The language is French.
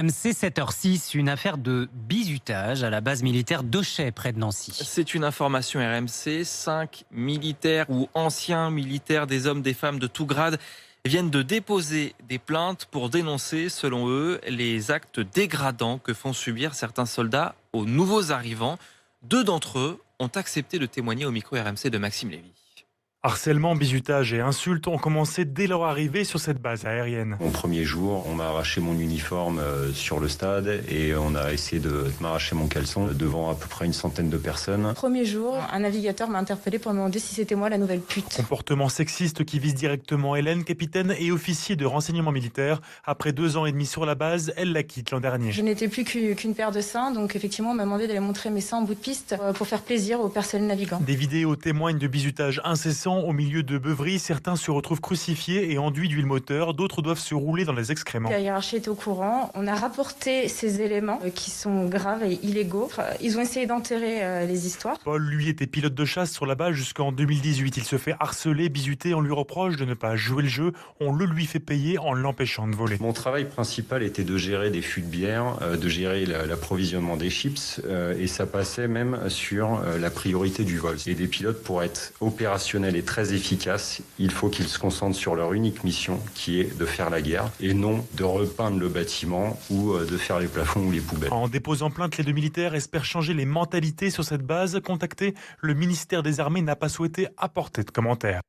MC 7h06, une affaire de bizutage à la base militaire d'Auchay, près de Nancy. C'est une information RMC. 5 militaires ou anciens militaires, des hommes, des femmes de tout grade, viennent de déposer des plaintes pour dénoncer, selon eux, les actes dégradants que font subir certains soldats aux nouveaux arrivants. 2 d'entre eux ont accepté de témoigner au micro RMC de Maxime Lévy. Harcèlement, bizutage et insultes ont commencé dès leur arrivée sur cette base aérienne. Mon premier jour, on m'a arraché mon uniforme sur le stade et on a essayé de m'arracher mon caleçon devant à peu près une centaine de personnes. Premier jour, un navigateur m'a interpellé pour me demander si c'était moi la nouvelle pute. Comportement sexiste qui vise directement Hélène, capitaine et officier de renseignement militaire. Après 2 ans et demi sur la base, elle la quitte l'an dernier. Je n'étais plus qu'une paire de seins, donc effectivement on m'a demandé d'aller montrer mes seins en bout de piste pour faire plaisir au personnel navigant. Des vidéos témoignent de bizutage incessant au milieu de beuveries. Certains se retrouvent crucifiés et enduits d'huile moteur, d'autres doivent se rouler dans les excréments. La hiérarchie est au courant. On a rapporté ces éléments qui sont graves et illégaux. Ils ont essayé d'enterrer les histoires. Paul, lui, était pilote de chasse sur la base jusqu'en 2018. Il se fait harceler, bizuter, on lui reproche de ne pas jouer le jeu. On le lui fait payer en l'empêchant de voler. Mon travail principal était de gérer des fûts de bière, de gérer l'approvisionnement des chips et ça passait même sur la priorité du vol. Et des pilotes, pour être opérationnels et très efficaces, il faut qu'ils se concentrent sur leur unique mission qui est de faire la guerre et non de repeindre le bâtiment ou de faire les plafonds ou les poubelles. En déposant plainte, les 2 militaires espèrent changer les mentalités sur cette base. Contacté, le ministère des Armées n'a pas souhaité apporter de commentaires.